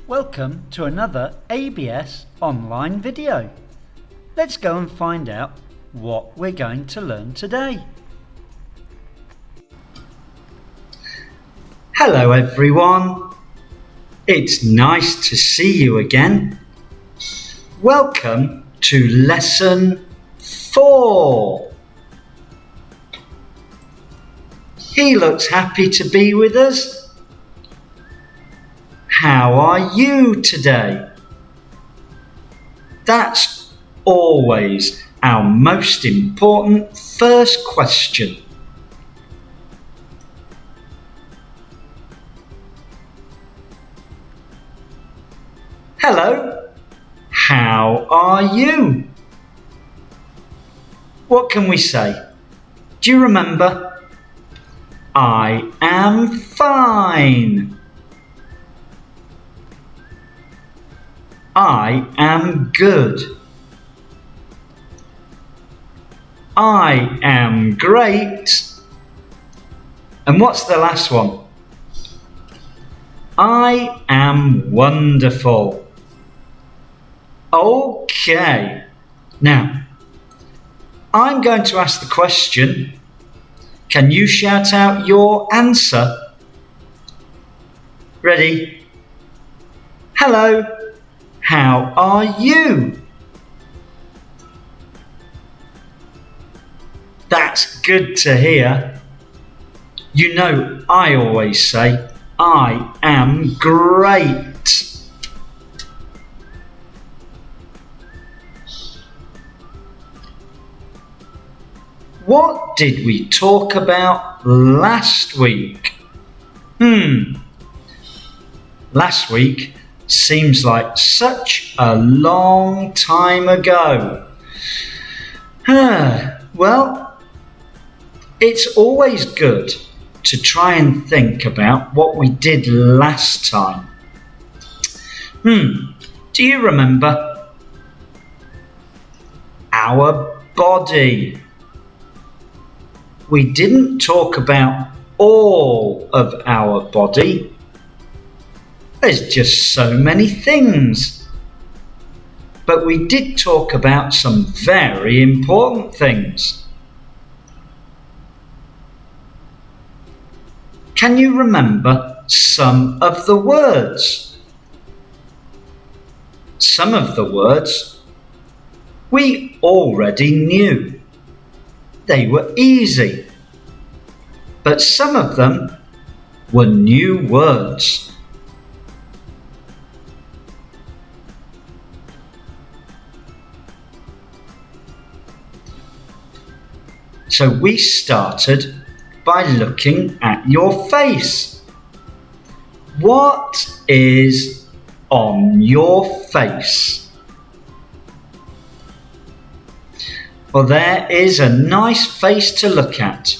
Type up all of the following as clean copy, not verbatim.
Welcome to another ABS online video. Let's go and find out what we're going to learn today. Hello everyone. It's nice to see you again. Welcome to lesson 4. He looks happy to be with us. How are you today? That's always our most important first question. Hello, how are you? What can we say? Do you remember? I am fine. I am good. I am great. And what's the last one? I am wonderful. Okay. Now, I'm going to ask the question. Can you shout out your answer? Ready? Hello. How are you? That's good to hear. You know, I always say, I am great. What did we talk about last week? Last week seems like such a long time ago. Well, it's always good to try and think about what we did last time. Do you remember? Our body. We didn't talk about all of our body. There's just so many things. But we did talk about some very important things. Can you remember some of the words? Some of the words we already knew. They were easy. But some of them were new words. So we started by looking at your face. What is on your face? Well, there is a nice face to look at.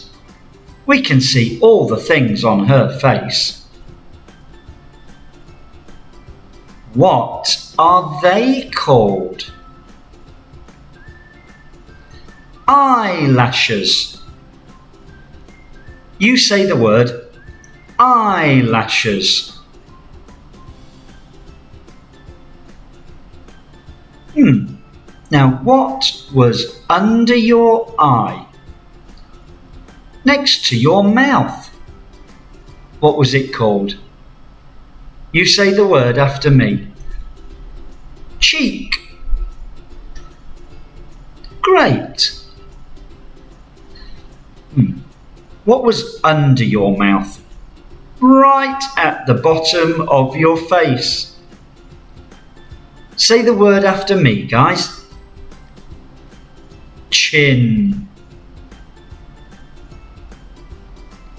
We can see all the things on her face. What are they called? Eyelashes. You say the word eyelashes. Now, what was under your eye? Next to your mouth. What was it called? You say the word after me. Cheek. Great. What was under your mouth? Right at the bottom of your face. Say the word after me, guys. Chin.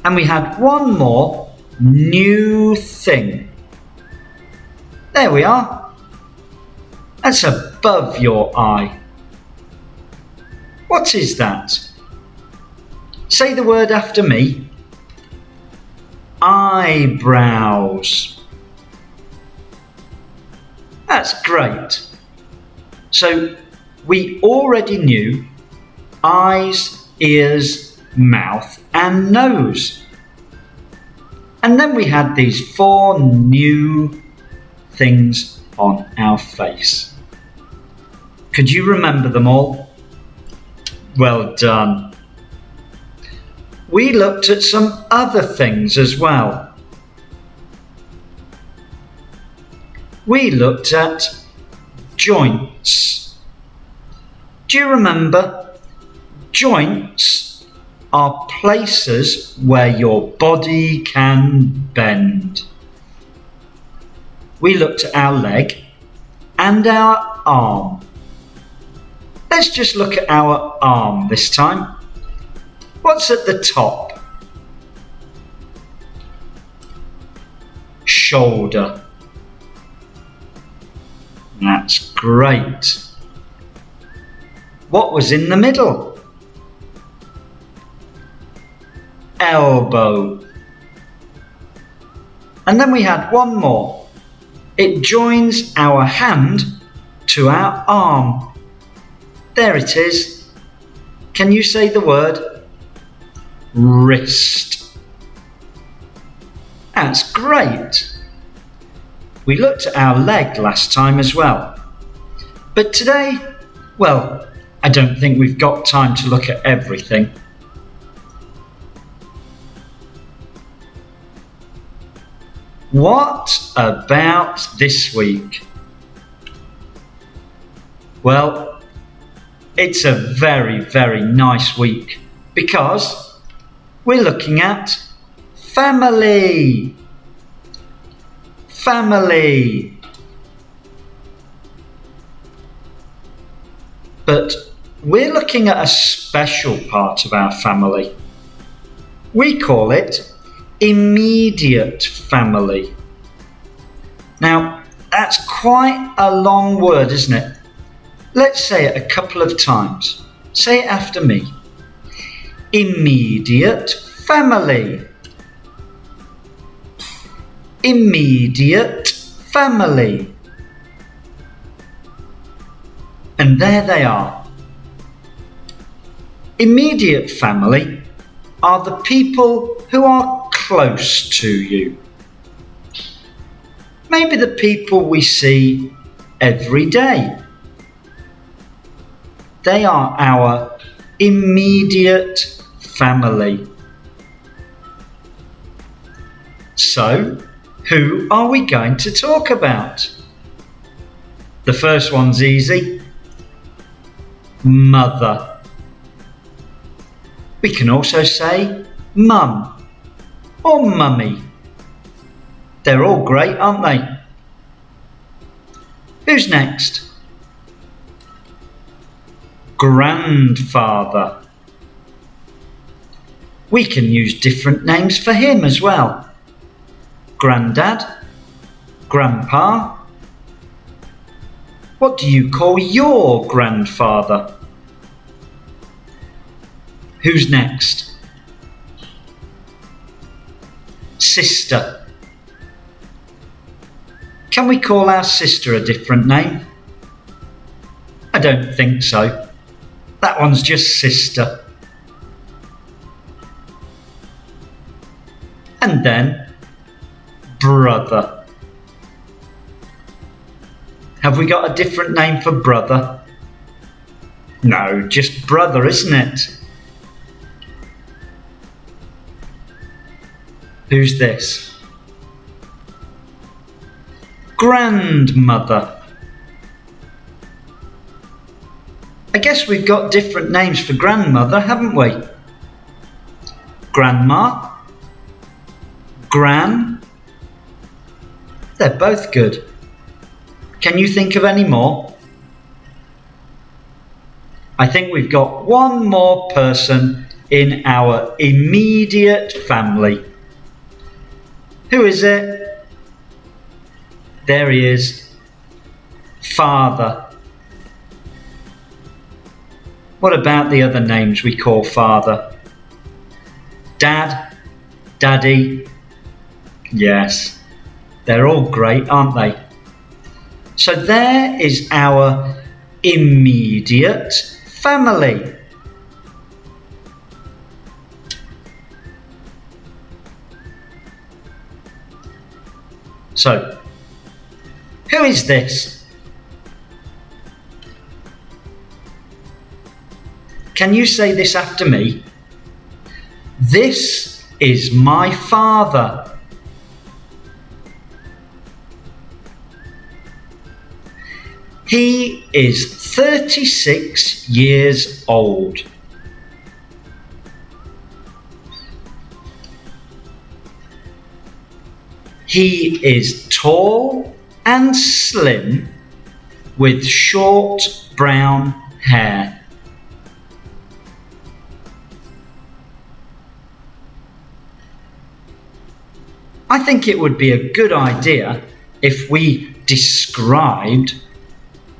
And we had one more new thing. There we are. That's above your eye. What is that? Say the word after me. Eyebrows. That's great. So we already knew eyes, ears, mouth and nose. And then we had these 4 new things on our face. Could you remember them all? Well done. We looked at some other things as well. We looked at joints. Do you remember? Joints are places where your body can bend. We looked at our leg and our arm. Let's just look at our arm this time. What's at the top? Shoulder. That's great. What was in the middle? Elbow. And then we had one more. It joins our hand to our arm. There it is. Can you say the word? Wrist. That's great. We looked at our leg last time as well. But today, well, I don't think we've got time to look at everything. What about this week? Well, it's a very, very nice week because we're looking at family. Family. But we're looking at a special part of our family. We call it immediate family. Now, that's quite a long word, isn't it? Let's say it a couple of times. Say it after me. Immediate family. Immediate family. And there they are. Immediate family are the people who are close to you. Maybe the people we see every day. They are our immediate family. So, who are we going to talk about? The first one's easy. Mother. We can also say mum or mummy. They're all great, aren't they? Who's next? Grandfather. We can use different names for him as well. Grandad, Grandpa. What do you call your grandfather? Who's next? Sister. Can we call our sister a different name? I don't think so. That one's just sister. And then brother. Have we got a different name for brother? No, just brother, isn't it? Who's this? Grandmother. I guess we've got different names for grandmother, haven't we? Grandma. Gran. They're both good. Can you think of any more? I think we've got one more person in our immediate family. Who is it? There he is. Father. What about the other names we call father? Dad? Daddy? Yes. They're all great, aren't they? So there is our immediate family. So, Who is this? Can you say this after me? This is my father. He is 36 years old. He is tall and slim with short brown hair. I think it would be a good idea if we described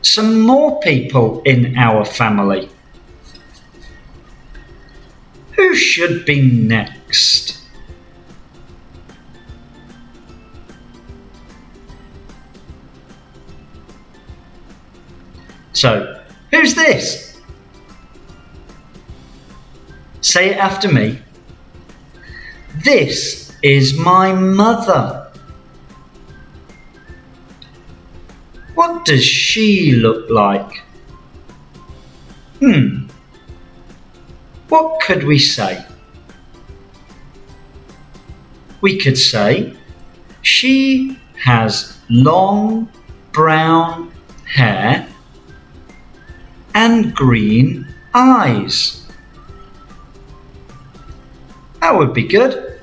some more people in our family. Who should be next? So, who's this? Say it after me. This is my mother. What does she look like? What could we say? We could say, she has long brown hair and green eyes. That would be good.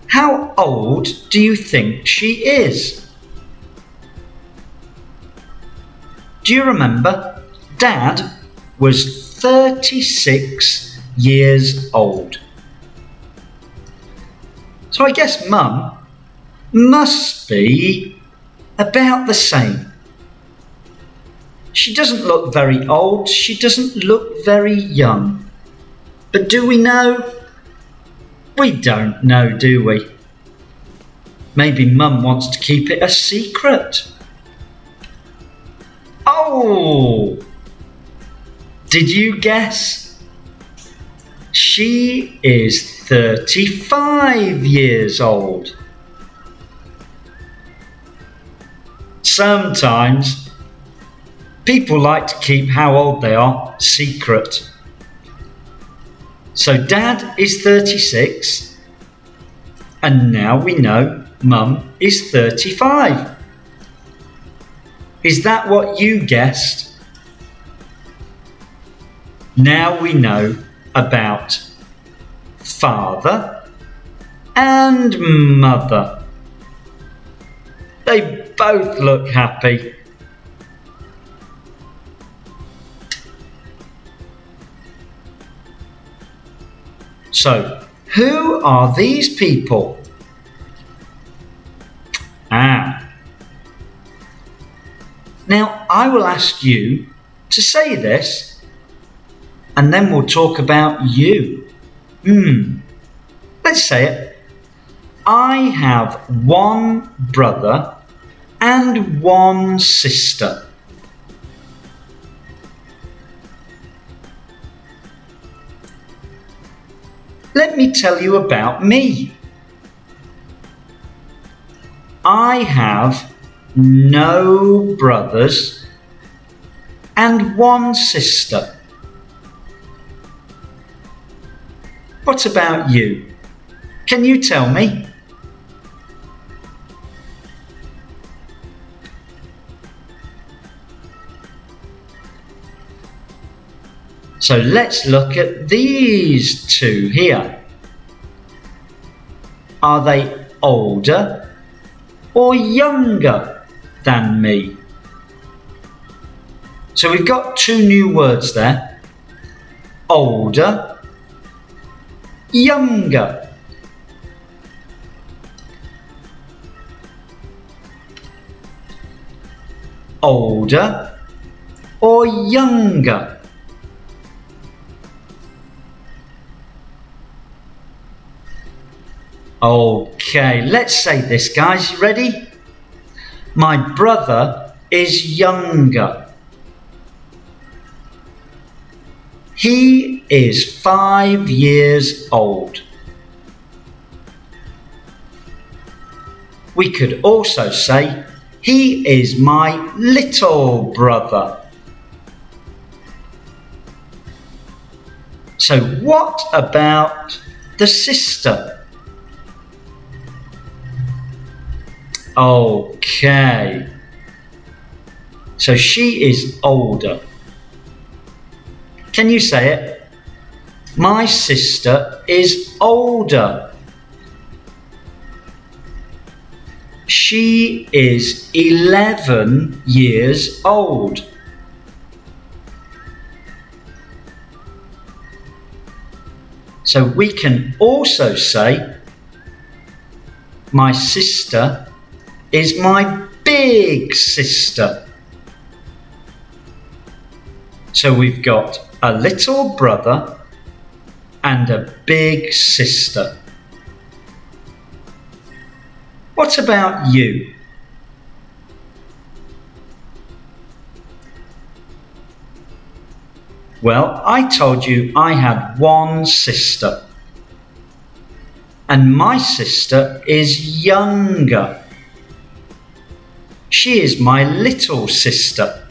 How old do you think she is? Do you remember? Dad was 36 years old. So I guess Mum must be about the same. She doesn't look very old, she doesn't look very young. But do we know? We don't know, do we? Maybe Mum wants to keep it a secret. Oh! Did you guess? She is 35 years old. Sometimes people like to keep how old they are secret. So Dad is 36, and now we know Mum is 35. Is that what you guessed? Now we know about father and mother. They both look happy. So, who are these people? Now, I will ask you to say this, and then we'll talk about you. Let's say it. I have one brother and one sister. Let me tell you about me. I have no brothers and one sister. What about you? Can you tell me? So let's look at these two here. Are they older or younger than me? So we've got two new words there. Older, younger. Older or younger? Okay, let's say this, guys. You ready? My brother is younger. He is 5 years old. We could also say, he is my little brother. So what about the sister? Okay. So she is older. Can you say it? My sister is older. She is 11 years old. So we can also say, my sister is my big sister. So we've got a little brother and a big sister. What about you? Well, I told you I had one sister. And my sister is younger. She is my little sister.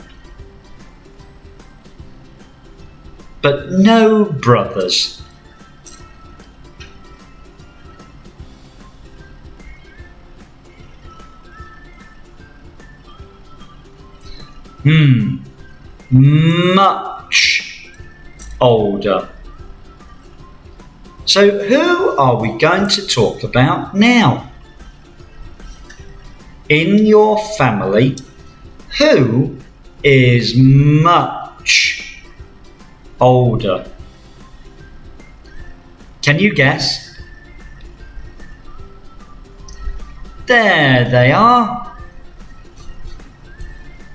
But no brothers. Much older. So who are we going to talk about now? In your family, who is much older? Can you guess? There they are.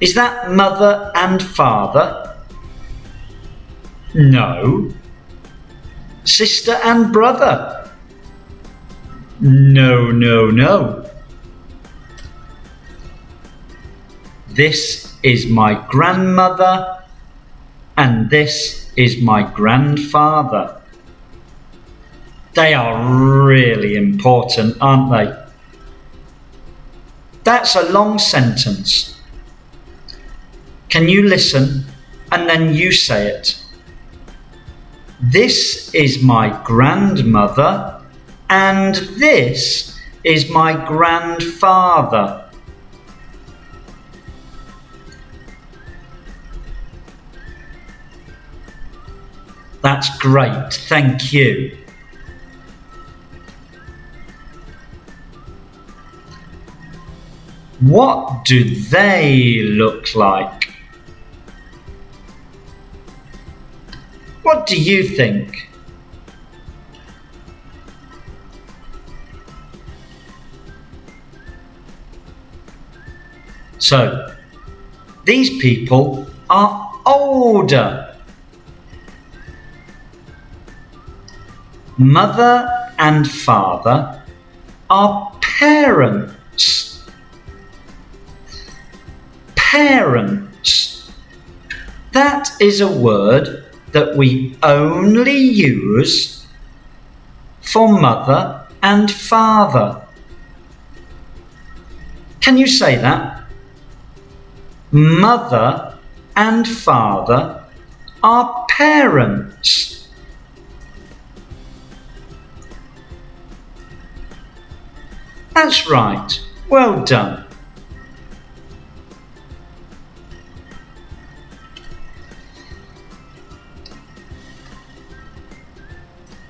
Is that mother and father? No. Sister and brother? No, no, no. This is my grandmother and this is my grandfather. They are really important, aren't they? That's a long sentence. Can you listen and then you say it? This is my grandmother and this is my grandfather. That's great, thank you. What do they look like? What do you think? So, these people are older. Mother and father are parents. Parents. That is a word that we only use for mother and father. Can you say that? Mother and father are parents. That's right. Well done.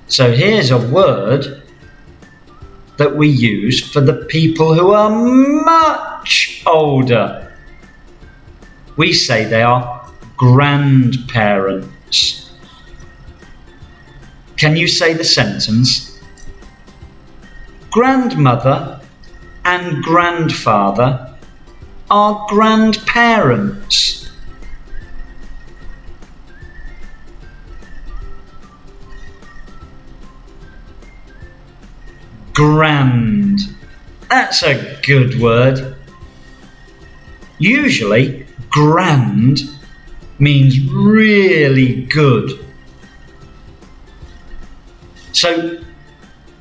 So here's a word that we use for the people who are much older. We say they are grandparents. Can you say the sentence? Grandmother and grandfather are grandparents. Grand. That's a good word. Usually, grand means really good. So,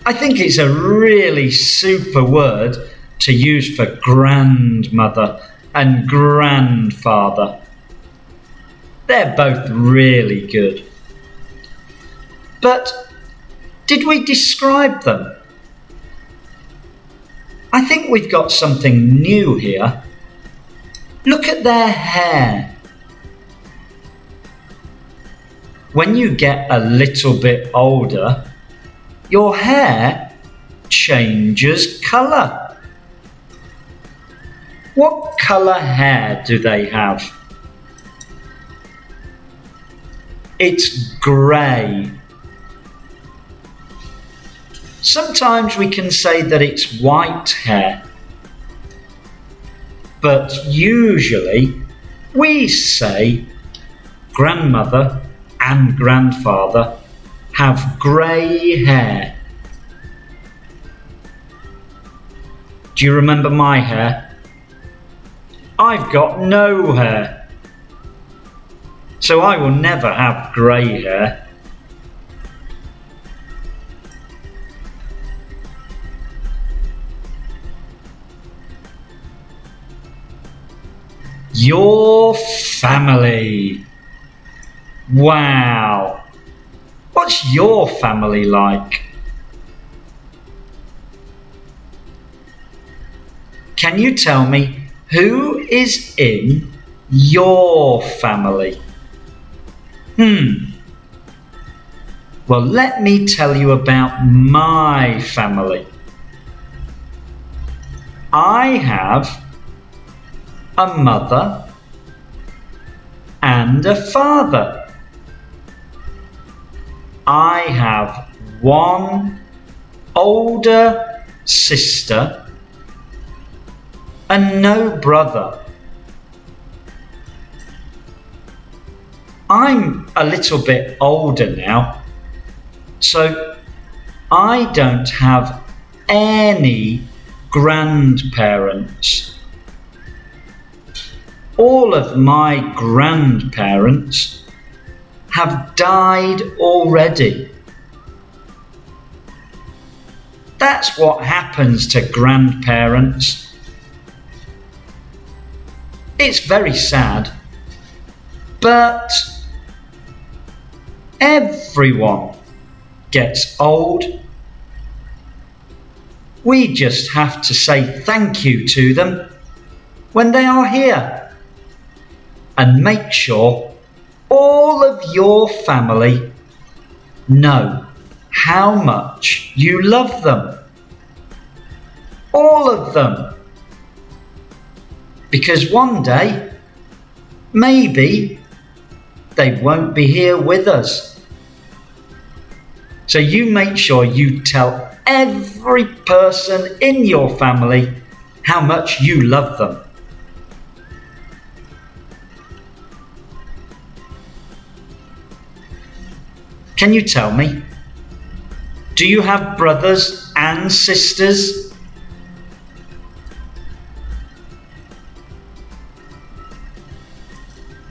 I think it's a really super word to use for grandmother and grandfather. They're both really good. But did we describe them? I think we've got something new here. Look at their hair. When you get a little bit older, your hair changes colour. What colour hair do they have? It's grey. Sometimes we can say that it's white hair, but usually we say grandmother and grandfather have grey hair. Do you remember my hair? I've got no hair, so I will never have grey hair. Your family. Wow. What's your family like? Can you tell me who is in your family? Well, let me tell you about my family. I have a mother and a father. I have one older sister and no brother. I'm a little bit older now, so I don't have any grandparents. All of my grandparents have died already. That's what happens to grandparents. It's very sad, but everyone gets old. We just have to say thank you to them when they are here, and make sure all of your family know how much you love them. All of them. Because one day, maybe they won't be here with us. So you make sure you tell every person in your family how much you love them. Can you tell me? Do you have brothers and sisters?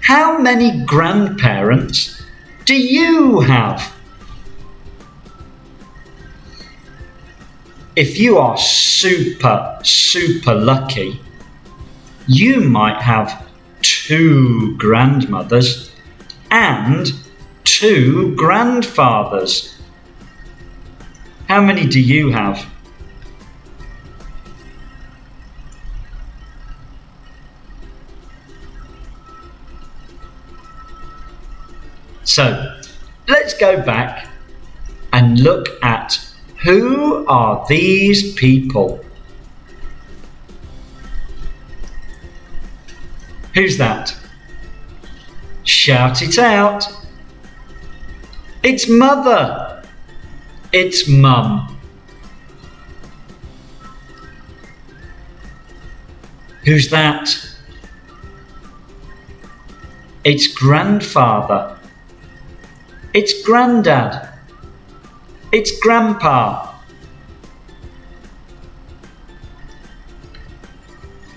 How many grandparents do you have? If you are super lucky, you might have 2 grandmothers and 2 grandfathers. How many do you have? So, let's go back and look at who are these people. Who's that? Shout it out. It's Mother. It's Mum. Who's that? It's Grandfather. It's Grandad. It's Grandpa.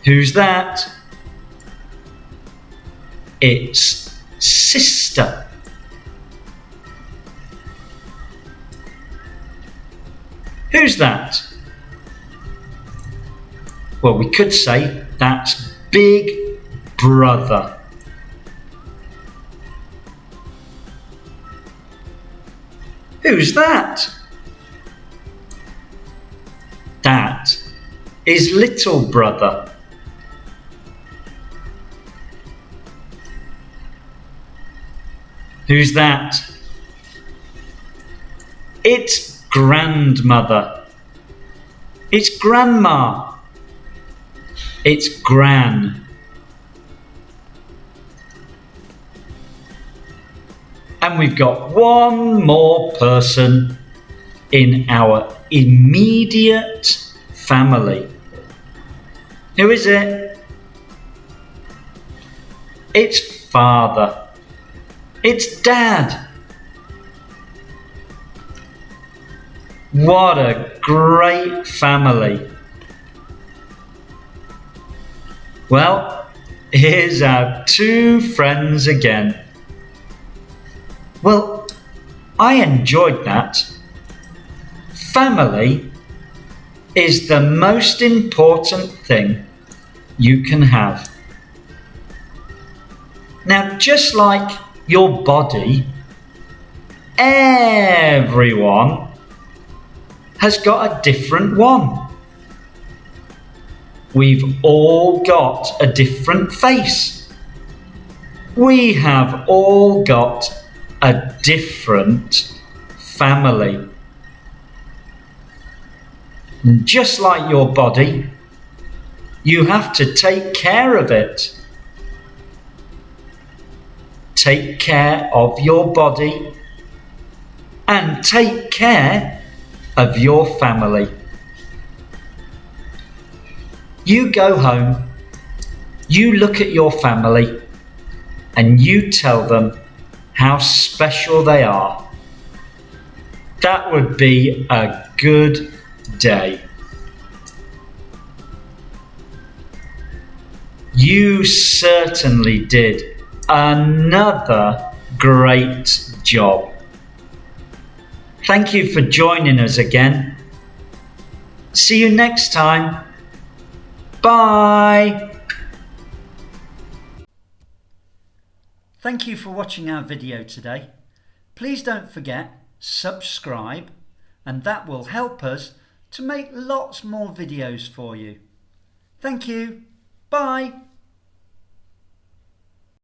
Who's that? It's Sister. Who's that? Well, we could say that's big brother. Who's that? That is little brother. Who's that? It's grandmother. It's grandma. It's gran. And we've got one more person in our immediate family. Who is it? It's father. It's dad. What a great family. Well, here's our two friends again. Well, I enjoyed that. Family is the most important thing you can have. Now, just like your body, everyone has got a different one. We've all got a different face. We have all got a different family. And just like your body, you have to take care of it. Take care of your body and take care of your family. You go home, you look at your family, and you tell them how special they are. That would be a good day. You certainly did another great job. Thank you for joining us again. See you next time. Bye. Thank you for watching our video today. Please don't forget, subscribe, and that will help us to make lots more videos for you. Thank you. Bye.